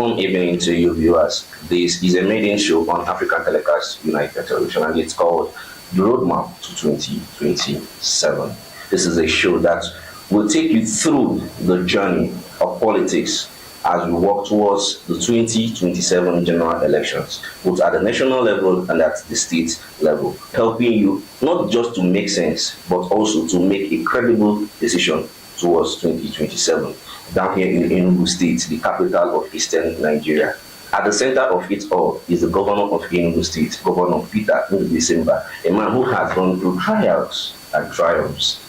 warm evening to you viewers. This is a maiden show on African Telecast United Television, and it's called The RoadMap to 2027. This is a show that will take you through the journey of politics as we work towards the 2027 general elections, both at the national level and at the state level, helping you not just to make sense, but also to make a credible decision towards 2027. Down here in Enugu State, the capital of Eastern Nigeria. At the center of it all is the governor of Enugu State, Governor Peter Mbah, a man who has gone through trials and triumphs,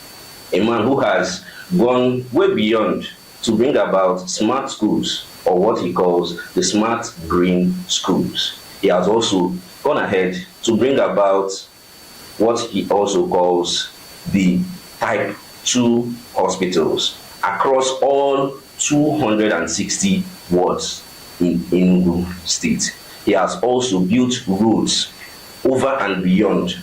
a man who has gone way beyond to bring about smart schools, or what he calls the smart green schools. He has also gone ahead to bring about what he also calls the type 2 hospitals across all 260 wards in Enugu State. He has also built roads over and beyond.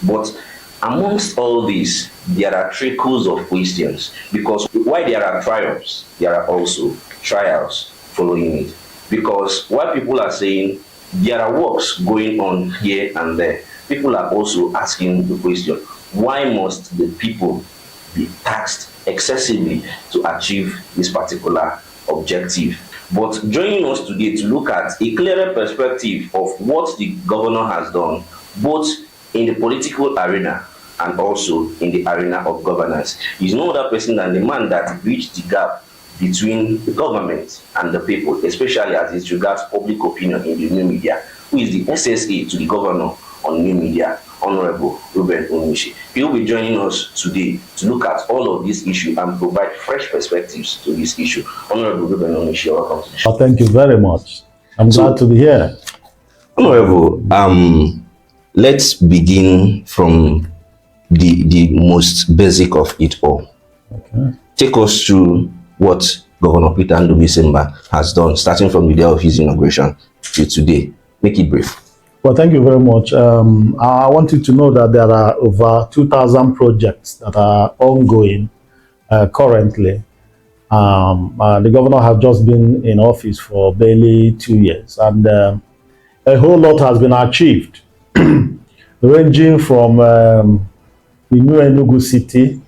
But amongst all this, there are trickles of questions, because while there are triumphs, there are also trials following it. Because while people are saying there are works going on here and there, people are also asking the question, why must the people be taxed excessively to achieve this particular objective? But joining us today to look at a clearer perspective of what the governor has done, both in the political arena and also in the arena of governance, is no other person than the man that bridged the gap between the government and the people, especially as it regards public opinion in the new media, who is the SSA to the governor on new media, Honorable Ruben Onishi. He will be joining us today to look at all of these issues and provide fresh perspectives to this issue. Honorable Ruben Onishi, welcome to the show. Thank you very much. I'm glad to be here. Honorable, let's begin from the most basic of it all. Okay. Take us through what Governor Peter Mbah has done, starting from the day of his inauguration to today. Make it brief. Well, thank you very much. I want you to know that there are over 2,000 projects that are ongoing currently. The governor has just been in office for barely 2 years, and a whole lot has been achieved, ranging from the new Enugu city,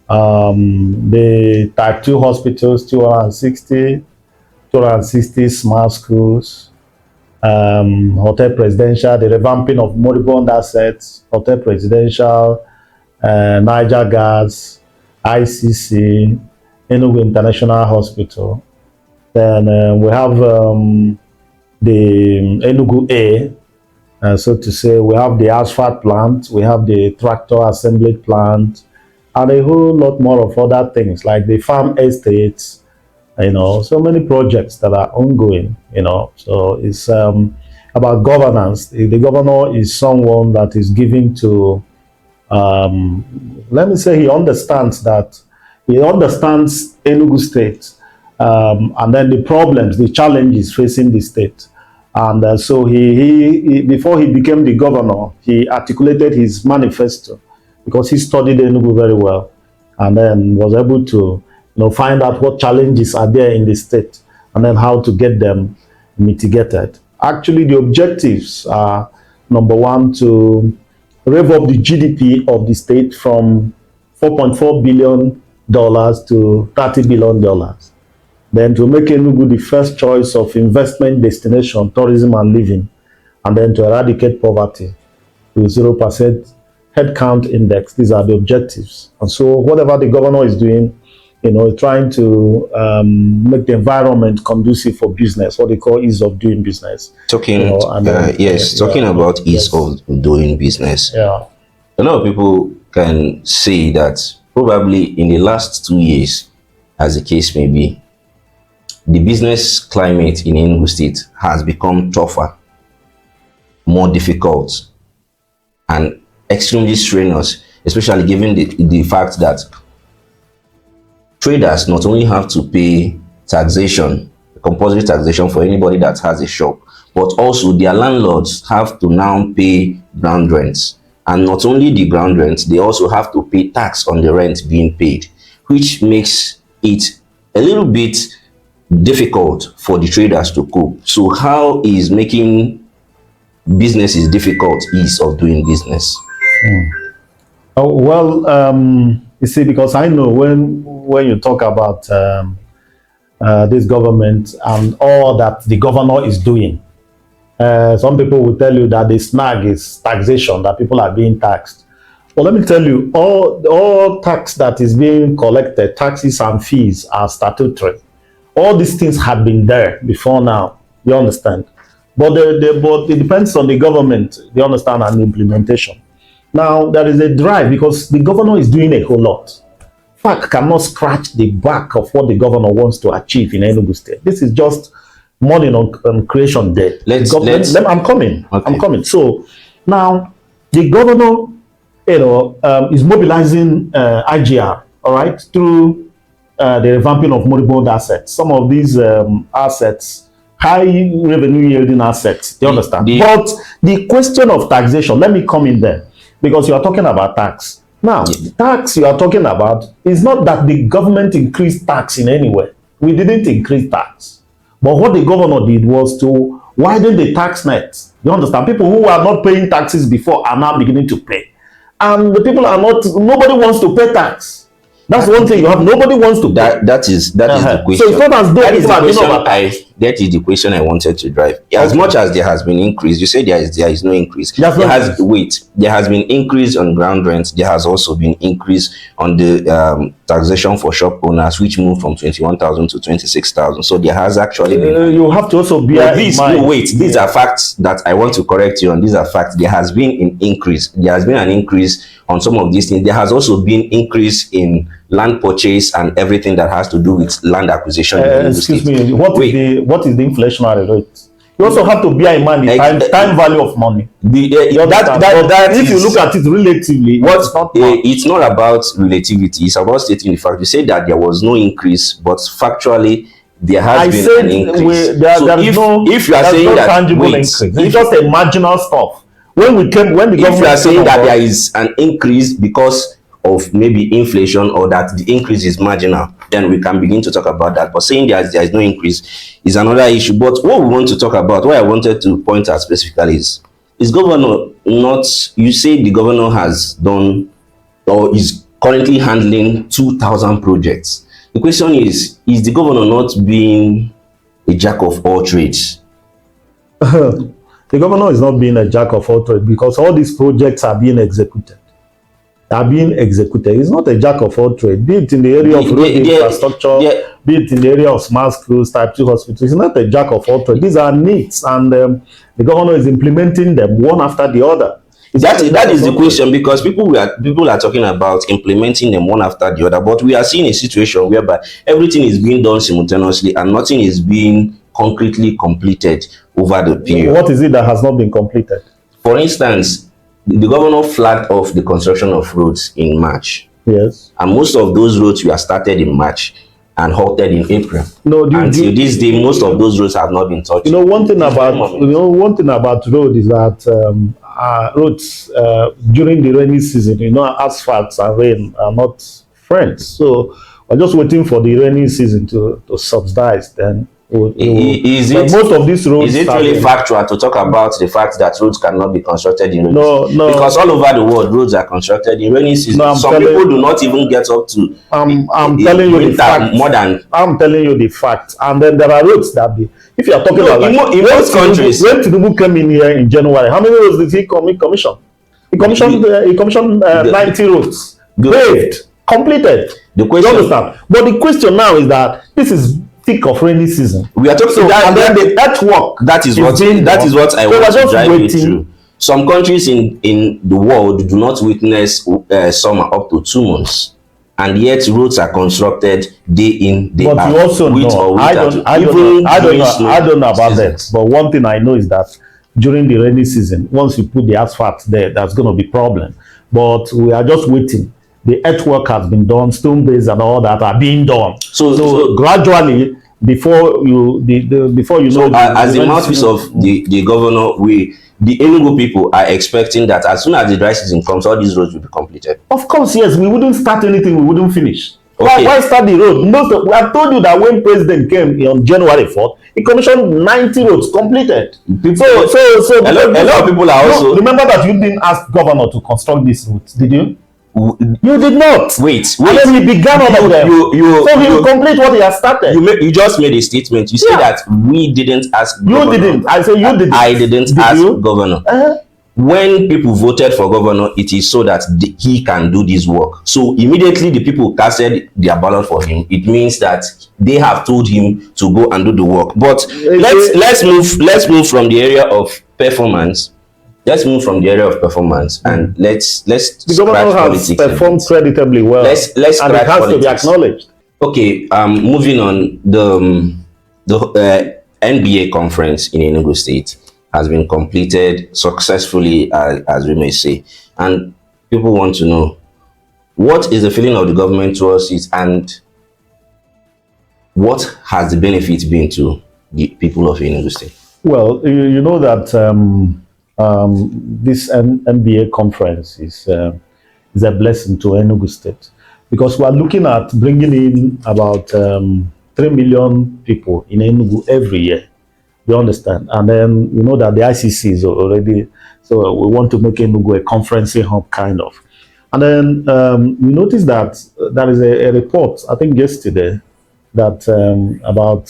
the type 2 hospitals, 260 smart schools, Hotel Presidential, the revamping of moribund assets, Hotel Presidential, Niger Gas, ICC, Enugu International Hospital. Then we have the Enugu A, so to say. We have the asphalt plant, we have the tractor assembly plant, and a whole lot more of other things like the farm estates. So many projects that are ongoing, so it's about governance. The governor is someone that is giving to, let me say, he understands Enugu State, and then the problems, the challenges facing the state. And so he before he became the governor, he articulated his manifesto, because he studied Enugu very well, and then was able to find out what challenges are there in the state and then how to get them mitigated. Actually, the objectives are, number one, to rev up the GDP of the state from $4.4 billion to $30 billion. Then to make Enugu the first choice of investment destination, tourism and living, and then to eradicate poverty to 0% headcount index. These are the objectives. And so whatever the governor is doing, trying to make the environment conducive for business, what they call ease of doing business. Talking about ease of doing business. Yeah. A lot of people can say that probably in the last 2 years, as the case may be, the business climate in Enugu State has become tougher, more difficult, and extremely strenuous, especially given the fact that traders not only have to pay taxation, compulsory taxation for anybody that has a shop, but also their landlords have to now pay ground rents. And not only the ground rents, they also have to pay tax on the rent being paid, which makes it a little bit difficult for the traders to cope. So how is making businesses difficult ease of doing business? Oh, well, you see, because I know when you talk about this government and all that the governor is doing, some people will tell you that the snag is taxation, that people are being taxed. Well, let me tell you, all tax that is being collected, taxes and fees are statutory. All these things have been there before now. You understand? But it depends on the government, you understand, and the implementation. Now, there is a drive because the governor is doing a whole lot. FAC cannot scratch the back of what the governor wants to achieve in Enugu State. This is just morning on creation day. I'm coming. Okay. I'm coming. So now the governor, is mobilizing IGR, all right, through the revamping of moribund assets. Some of these assets, high revenue yielding assets. You understand? But the question of taxation, let me come in there, because you are talking about tax. Now, tax you are talking about is not that the government increased tax in any way. We didn't increase tax. But what the governor did was to widen the tax net. You understand? People who are not paying taxes before are now beginning to pay. And the people are not, nobody wants to pay tax. That's one thing you have. Nobody wants to pay. That is the question. So it's not as though that is the question I wanted to drive. As much as there has been increase, you say there is no increase. There has been increase on ground rent. There has also been increase on the taxation for shop owners, which moved from 21,000 to 26,000. So there has actually been. You have to also be these are facts that I want to correct you on. These are facts. There has been an increase. There has been an increase on some of these things. There has also been increase in land purchase and everything that has to do with land acquisition. Excuse me, what is the inflationary rate? You also have to bear in mind the time value of money. If you look at it relatively, it's not about relativity, it's about stating the fact. You say that there was no increase, but factually there has been an increase. If you are saying that tangible increase, it's just a marginal stuff. If you are saying that there is an increase because of maybe inflation, or that the increase is marginal, then we can begin to talk about that. But saying there is no increase is another issue. But what we want to talk about, what I wanted to point out specifically is governor not, you say the governor has done or is currently handling 2,000 projects. The question is the governor not being a jack of all trades? The governor is not being a jack of all trades because all these projects are being executed. He's not a jack of all trades, be it in the area of road infrastructure, be it in the area of smart schools, type 2 hospitals. He's not a jack of all trades. These are needs, and the governor is implementing them one after the other. That is the question, because people are talking about implementing them one after the other, but we are seeing a situation whereby everything is being done simultaneously and nothing is being concretely completed over the period. What is it that has not been completed? For instance, the governor flagged off the construction of roads in March. Yes. And most of those roads were started in March and halted in April. Until this day, most of those roads have not been touched. One thing about road is that roads during the rainy season, asphalts and rain are not friends. So we're just waiting for the rainy season to subsidize. Then most of these roads. Is it really factual to talk about the fact that roads cannot be constructed in rainy season? No. Because all over the world, roads are constructed in rainy season. Some people do not even get up to. I'm telling you the fact. I'm telling you the fact. And then there are roads that if you are talking about in most countries, when Tinubu came in here in January, how many roads did he commission? He commissioned 90 roads, paved, completed. The question, you understand? But the question now is that this is thick of rainy season. We are talking and then the earthwork. That is what I want to drive you through. Some countries in the world do not witness summer up to 2 months, and yet roads are constructed day in, day out. But you also know, I don't know about that. But one thing I know is that during the rainy season, once you put the asphalt there, that's going to be problem. But we are just waiting. The earthwork has been done, stone base and all that are being done. So gradually, before you know, as the mouthpiece of the governor, the Enugu people are expecting that as soon as the dry season comes, all these roads will be completed. Of course, yes. We wouldn't start anything we wouldn't finish. Okay. Why start the road? I told you that when President came on January 4th, he commissioned 90 roads completed. So a lot of people are also... Remember that you didn't ask governor to construct these routes, did you? You did not. Wait. And then he began all of them. So he will complete what he has started. You just made a statement. You said that we didn't ask governor. You didn't. I said you didn't. I didn't ask governor. When people voted for governor, it is so that he can do this work. So immediately the people casted their ballot for him. It means that they have told him to go and do the work. But let's move from the area of performance. Let's move from the area of performance and let's the governor has performed creditably well. Let's and it has politics. To be acknowledged. Okay, moving on, the NBA conference in Enugu State has been completed successfully, as we may say, and people want to know what is the feeling of the government towards it and what has the benefit been to the people of Enugu State? Well, you know that this NBA conference is a blessing to Enugu State, because we are looking at bringing in about 3 million people in Enugu every year. You understand? And then you know that the ICC is already, so we want to make Enugu a conferencing hub kind of. And then you notice that there is a report, I think yesterday, that about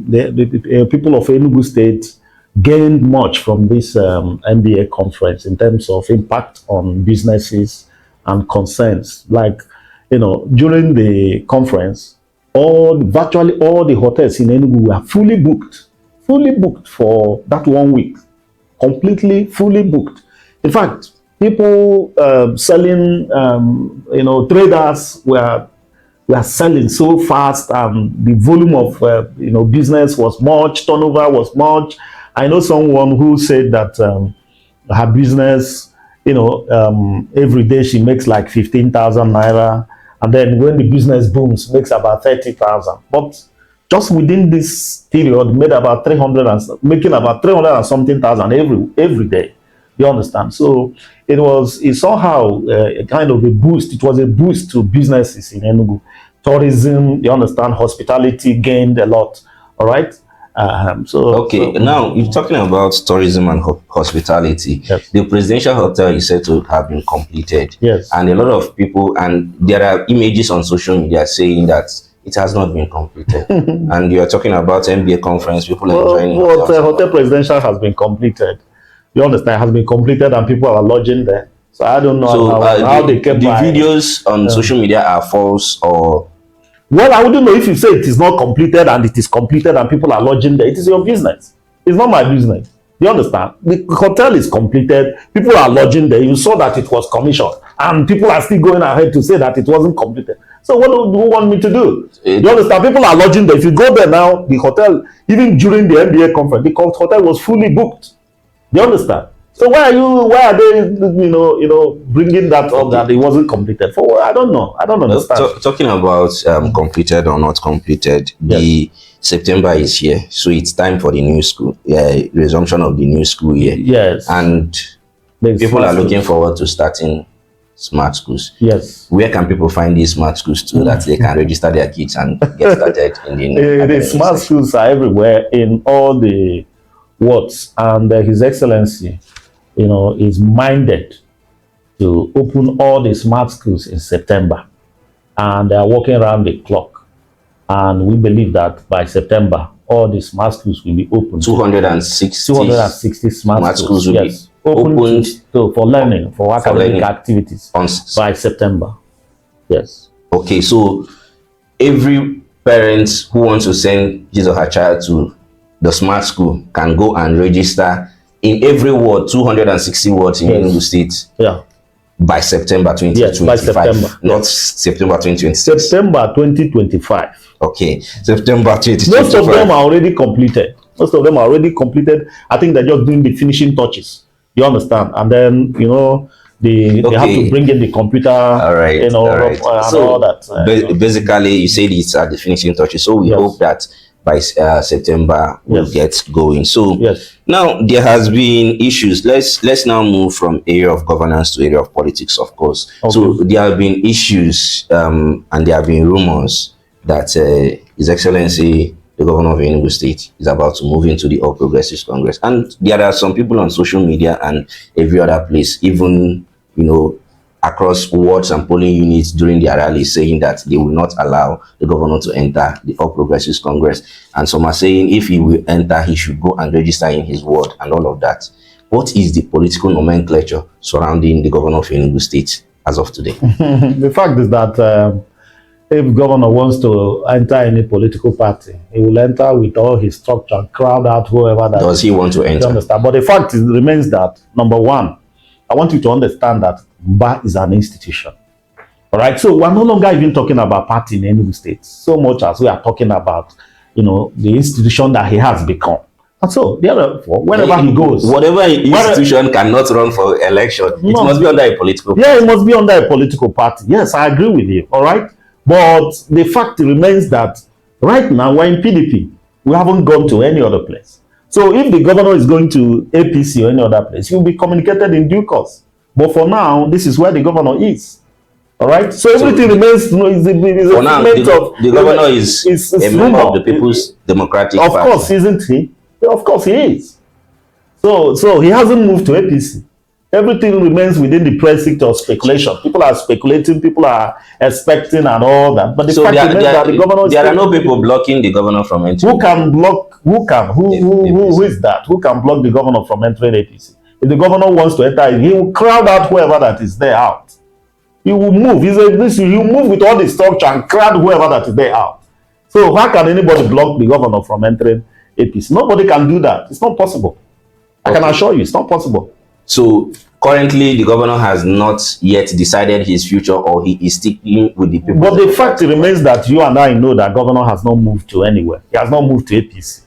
the people of Enugu State gained much from this NBA conference in terms of impact on businesses and concerns. Like, you know, during the conference, virtually all the hotels in Enugu were fully booked for that 1 week, completely fully booked. In fact, people selling, you know, traders were selling so fast, and the volume of you know, business was much, turnover was much. I know someone who said that her business, you know, every day she makes like 15,000 naira, and then when the business booms, makes about 30,000. But just within this period, made about 300 and making about 300 and something thousand every day. You understand? So it somehow a kind of a boost. It was a boost to businesses in Enugu. Tourism, you understand, hospitality gained a lot. All right. Now you're talking about tourism and hospitality. Yes. The presidential hotel is said to have been completed. Yes. And a lot of people, and there are images on social media saying that it has not been completed. And you are talking about NBA conference, people are enjoying it. Hotel presidential has been completed. You understand? It has been completed and people are lodging there. So I don't know how they kept the videos on social media are false, or... Well, I wouldn't know. If you say it is not completed and it is completed and people are lodging there, it is your business. It's not my business. You understand? The hotel is completed, people are lodging there. You saw that it was commissioned, and people are still going ahead to say that it wasn't completed. So what do you want me to do? You understand? People are lodging there. If you go there now, the hotel, even during the NBA conference, the hotel was fully booked. You understand? So why are they, you know, bringing that up that it wasn't completed? For I don't know. I don't understand. Talking about completed or not completed, yes. The September is here, so it's time for the new school, resumption of the new school year. Yes. And people are looking forward to starting smart schools. Yes. Where can people find these smart schools so that they can register their kids and get started in the new? The smart schools are everywhere in all the wards, and His Excellency, you know, is minded to open all the smart schools in September, and they are working around the clock. And we believe that by September, all the smart schools will be open. 260 smart schools will be opened for learning, for academic activities by September. Yes. Okay, so every parent who wants to send his or her child to the smart school can go and register in every ward, 260 wards in Enugu State. Yeah. By September 2025. Yes, by September. Not September 2026. September 2025. Okay. September 2025. Most of them are already completed. I think they're just doing the finishing touches. You understand? And then, you know, they have to bring in the computer. All right. You know, all right. and all that. Basically, you said it's at the finishing touches. So we hope that by September will Yes. get going. So Yes. now there has been issues. Let's now move from area of governance to area of politics, of course. Okay. So there have been issues and there have been rumors that His Excellency the Governor of Enugu State is about to move into the All Progressives Congress, and there are some people on social media and every other place, even across wards and polling units during their rallies, saying that they will not allow the governor to enter the All Progressives Congress. And some are saying if he will enter, he should go and register in his ward and all of that. What is the political nomenclature surrounding the governor of Enugu State as of today? The fact is that if governor wants to enter any political party, he will enter with all his structure, crowd out whoever that does he want to enter. You understand? But the fact remains that, number one, I want you to understand that Mbah is an institution. All right. So we're no longer even talking about party in Enugu State so much as we are talking about, the institution that he has become. And so, therefore, wherever he goes, whatever institution cannot run for election, it must be under a political party. Yeah, it must be under a political party. Yes, I agree with you. All right. But the fact remains that right now we're in PDP. We haven't gone to any other place. So if the governor is going to APC or any other place, he will be communicated in due course. But for now, this is where the governor is. All right. So everything remains. For now, the governor is a member of the People's Democratic Party. Of course, isn't he? Of course, he is. So he hasn't moved to APC. Everything remains within the precinct of speculation. People are speculating, people are expecting and all that. But the fact remains that the governor is... There are no people blocking the governor from entering. Who can block? Who is that? Who can block the governor from entering APC? If the governor wants to enter, he will crowd out whoever that is there out. He will move. He will move with all the structure and crowd whoever that is there out. So how can anybody block the governor from entering APC? Nobody can do that. It's not possible. I can assure you, it's not possible. So currently, the governor has not yet decided his future, or he is sticking with the people. But the fact remains that you and I know that governor has not moved to anywhere. He has not moved to APC.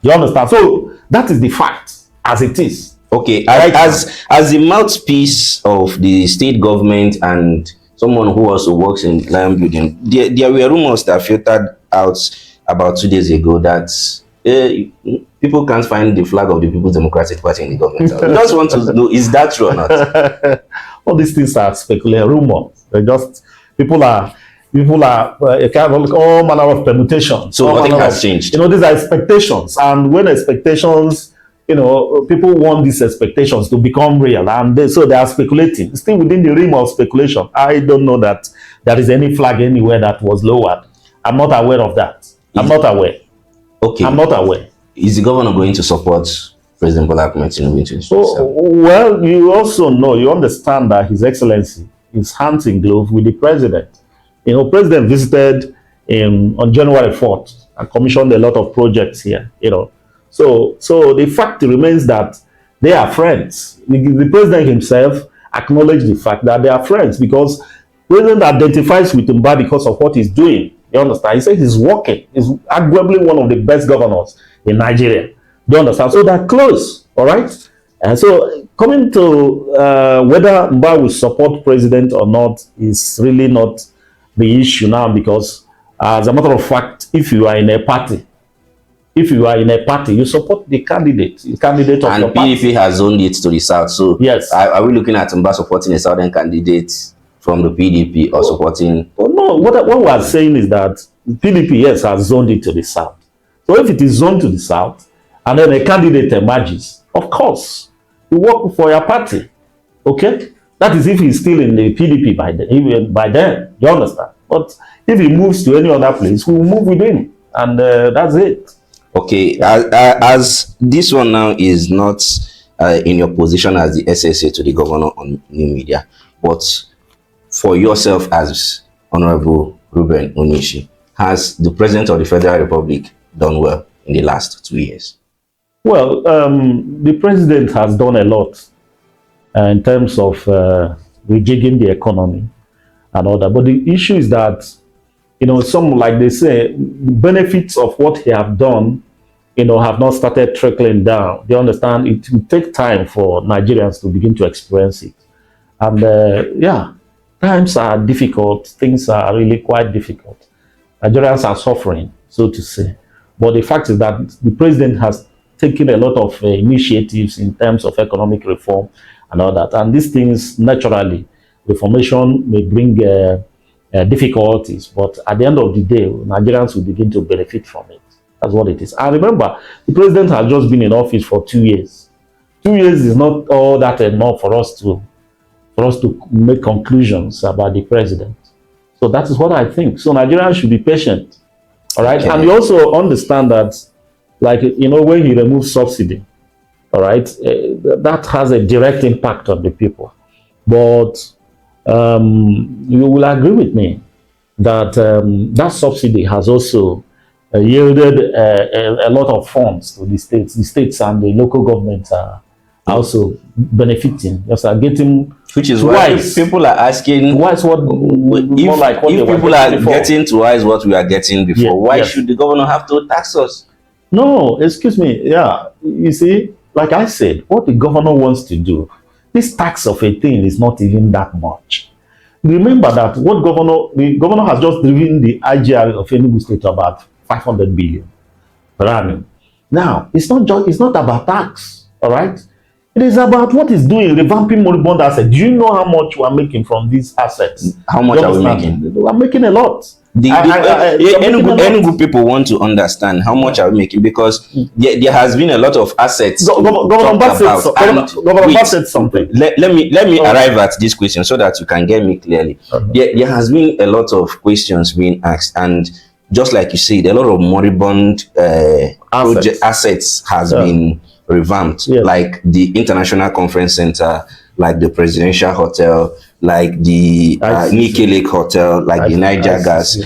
You understand? So that is the fact as it is. Okay, as the mouthpiece of the state government and someone who also works in Lion Building, there were rumors that filtered out about 2 days ago that people can't find the flag of the People's Democratic Party in the government. I just want to know, is that true or not? All these things are speculative rumors. They're just people are kind of all manner of permutations. So nothing has changed. These are expectations, and when expectations, people want these expectations to become real, and so they are speculating. Still within the realm of speculation. I don't know that there is any flag anywhere that was lowered. I'm not aware of that. I'm not aware. Okay. I'm not aware. Is the governor going to support President Bola Ahmed Tinubu in 2027? Well, you also know, you understand that His Excellency is hand in glove with the president. President visited on January 4th and commissioned a lot of projects here. So the fact remains that they are friends. The president himself acknowledged the fact that they are friends because the president identifies with Mbah because of what he's doing. You understand? He says he's working. He's arguably one of the best governors in Nigeria. Do you understand? So they're close, all right? And so coming to whether Mbah will support president or not is really not the issue now, because as a matter of fact, if you are in a party, you support the candidate of and your party. PDP has zoned it to the south. So yes, are we looking at Mbah supporting a southern candidate from the PDP or supporting? Oh no, what we are saying is that PDP, yes, has zoned it to the south. So if it is zoned to the south and then a candidate emerges, of course, you work for your party. Okay? That is if he's still in the PDP by then. You understand? But if he moves to any other place, we will move with him. And that's it. Okay. As this one now is not in your position as the SSA to the governor on new media, but for yourself as Honorable Ruben Onishi, has the President of the Federal Republic done well in the last 2 years? Well, the President has done a lot in terms of rejigging the economy and all that. But the issue is that, some, like they say, the benefits of what he have done, have not started trickling down. You understand? It will take time for Nigerians to begin to experience it. And times are difficult. Things are really quite difficult. Nigerians are suffering, so to say. But the fact is that the president has taken a lot of initiatives in terms of economic reform and all that. And these things, naturally, reformation may bring difficulties, but at the end of the day, Nigerians will begin to benefit from it. That's what it is. And remember, the president has just been in office for 2 years. 2 years is not all that enough for us to make conclusions about the president. So that is what I think. So Nigerians should be patient. All right. Okay. And you also understand that, like, you know, when you remove subsidy, all right, that has a direct impact on the people. But you will agree with me that that subsidy has also yielded a lot of funds to the states. The states and the local governments are also benefiting. Yes, are getting, which is why people are asking. Why is what if, like what if people are getting twice what we are getting before? Yeah, why should the governor have to tax us? No, excuse me. Yeah, you see, like I said, what the governor wants to do, this tax of a thing is not even that much. Remember that the governor has just driven the IGR of Enugu State to about 500 billion per annum. Now, it's not about tax, all right? It is about what is doing, revamping moribund assets. Do you know how much we are making from these assets? How much are we making? We are making a lot. Enugu people want to understand how much are we making, because there has been a lot of assets. Governor Mbah said something. Let me arrive at this question so that you can get me clearly. There has been a lot of questions being asked, and just like you said, a lot of moribund assets has been revamped, like the International Conference Center, like the Presidential Hotel, like the Nike Lake Hotel, like the Niger Gas.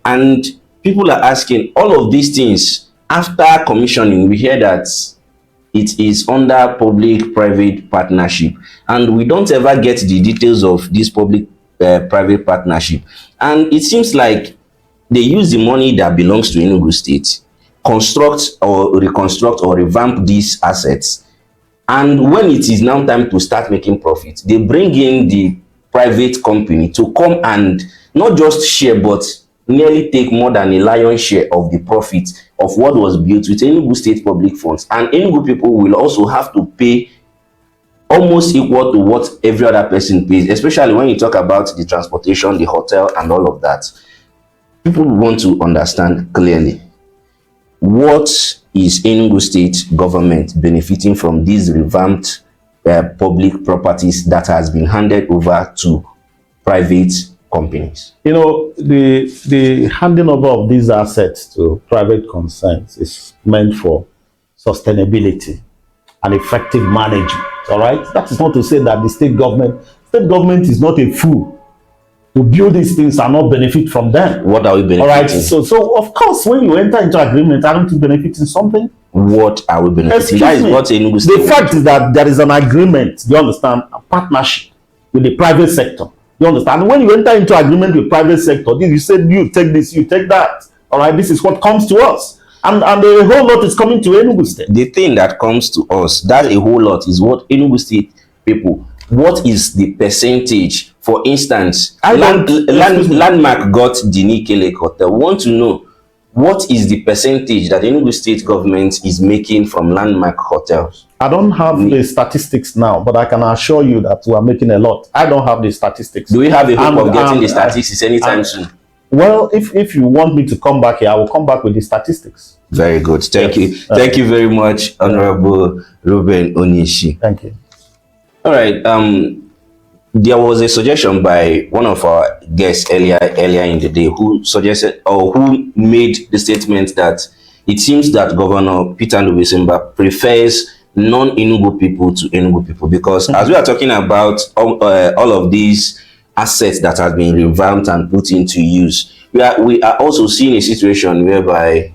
And people are asking, all of these things, after commissioning, we hear that it is under public-private partnership. And we don't ever get the details of this public-private partnership. And it seems like they use the money that belongs to Enugu State, construct or reconstruct or revamp these assets, and when it is now time to start making profit, they bring in the private company to come and not just share, but nearly take more than a lion's share of the profit of what was built with Enugu State public funds. And Enugu people will also have to pay almost equal to what every other person pays, especially when you talk about the transportation, the hotel, and all of that. People want to understand clearly, what is Enugu State government benefiting from these revamped public properties that has been handed over to private companies? You know, the handing over of these assets to private concerns is meant for sustainability and effective management. All right, that is not to say that the state government is not a fool to build these things and not benefit from them. What are we benefiting? All right, so of course, when you enter into agreement, aren't you benefiting something? What are we benefiting? That is what Enugu State. The fact is that there is an agreement, you understand, a partnership with the private sector. You understand? When you enter into agreement with private sector, you said you take this, you take that. All right, this is what comes to us. And a whole lot is coming to Enugu State. The thing that comes to us, that a whole lot is what Enugu State people, what is the percentage? For instance, Landmark got the Nike Lake Hotel. We want to know, what is the percentage that Enugu State government is making from Landmark hotels? I don't have the statistics now, but I can assure you that we are making a lot. I don't have the statistics. Do we have a hope of getting the statistics anytime soon? Well, if you want me to come back here, I will come back with the statistics. Very good. Thank you. Thank you very much, Honorable Ruben Onishi. Thank you. All right. There was a suggestion by one of our guests earlier in the day who suggested, or who made the statement that it seems that Governor Peter Mbah prefers non-Enugu people to Enugu people, because as we are talking about all of these assets that have been revamped and put into use, we are also seeing a situation whereby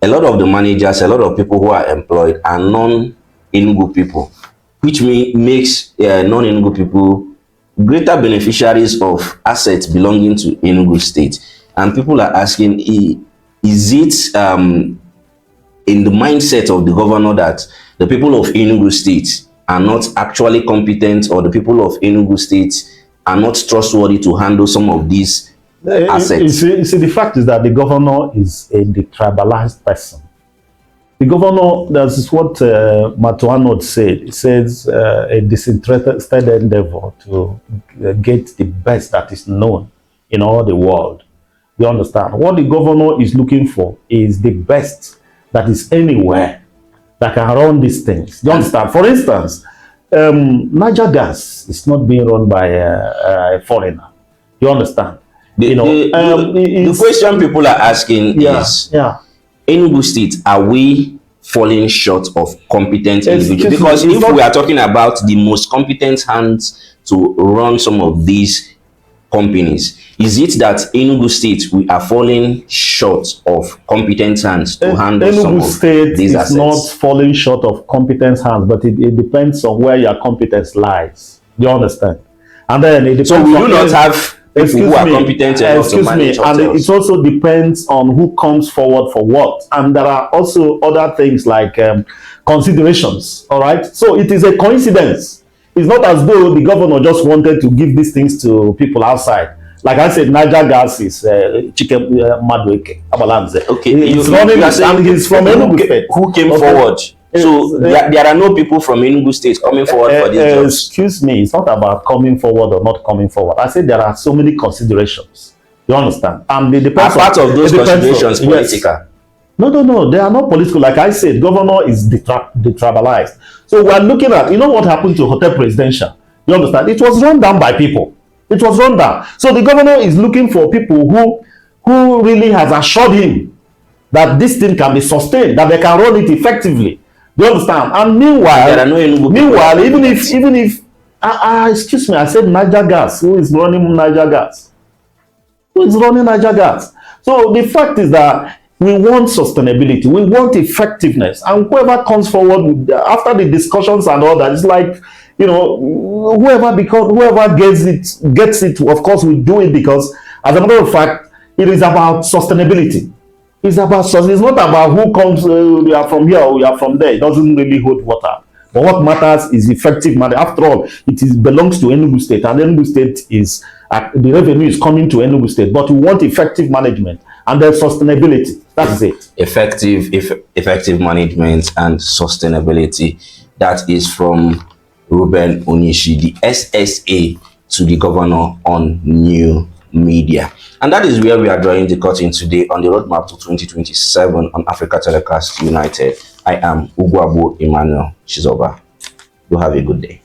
a lot of the managers, a lot of people who are employed are non-Enugu people, which makes non-Enugu people greater beneficiaries of assets belonging to Enugu State. And people are asking, is it in the mindset of the governor that the people of Enugu State are not actually competent, or the people of Enugu State are not trustworthy to handle some of these assets. You see, the fact is that the governor is a detribalized person. The governor, that is what Matuano said. He says a disinterested endeavor to get the best that is known in all the world. You understand? What the governor is looking for is the best that is anywhere that can run these things. You understand? For instance, Niger Gas is not being run by a foreigner. You understand? The question people are asking is, Enugu State, are we falling short of competent individuals? Because if we are talking about the most competent hands to run some of these companies, is it that Enugu State we are falling short of competent hands to handle some of these assets? Enugu State is not falling short of competent hands, but it depends on where your competence lies. You understand? And then it depends. So we do not have people who are competent enough to manage hotels. And it also depends on who comes forward for what. And there are also other things like considerations. All right. So it is a coincidence. It's not as though the governor just wanted to give these things to people outside. Like I said, Niger Gas is Chicken Madweke Abalanze. Okay, he's running and he's from Enugu State. Who came forward? So there are no people from Enugu State coming forward for these jobs. Excuse me, it's not about coming forward or not coming forward. I said there are so many considerations. You understand? And the part of those considerations political. Yes. No, they are not political. Like I said, governor is detribalized. So we are looking at, you know what happened to Hotel Presidential? You understand? It was run down by people. It was run down. So the governor is looking for people who really has assured him that this thing can be sustained, that they can run it effectively. Do you understand? And meanwhile, even if excuse me, I said Niger Gas. Who is running Niger Gas? Who is running Niger Gas? So the fact is that we want sustainability, we want effectiveness, and whoever comes forward after the discussions and all that, it's like, you know, whoever gets it. Of course, we do it because, as a matter of fact, it is about sustainability. It's not about who comes. We are from here, we are from there. It doesn't really hold water. But what matters is effective management. After all, belongs to Enugu State, and Enugu State is the revenue is coming to Enugu State. But we want effective management and then sustainability. That's it. Effective management and sustainability. That is from Ruben Onishi, the SSA to the governor on new media. And that is where we are drawing the curtain today on the roadmap to 2027 on Africa Telecast United. I am Ugwabo Emmanuel Chizoba. You have a good day.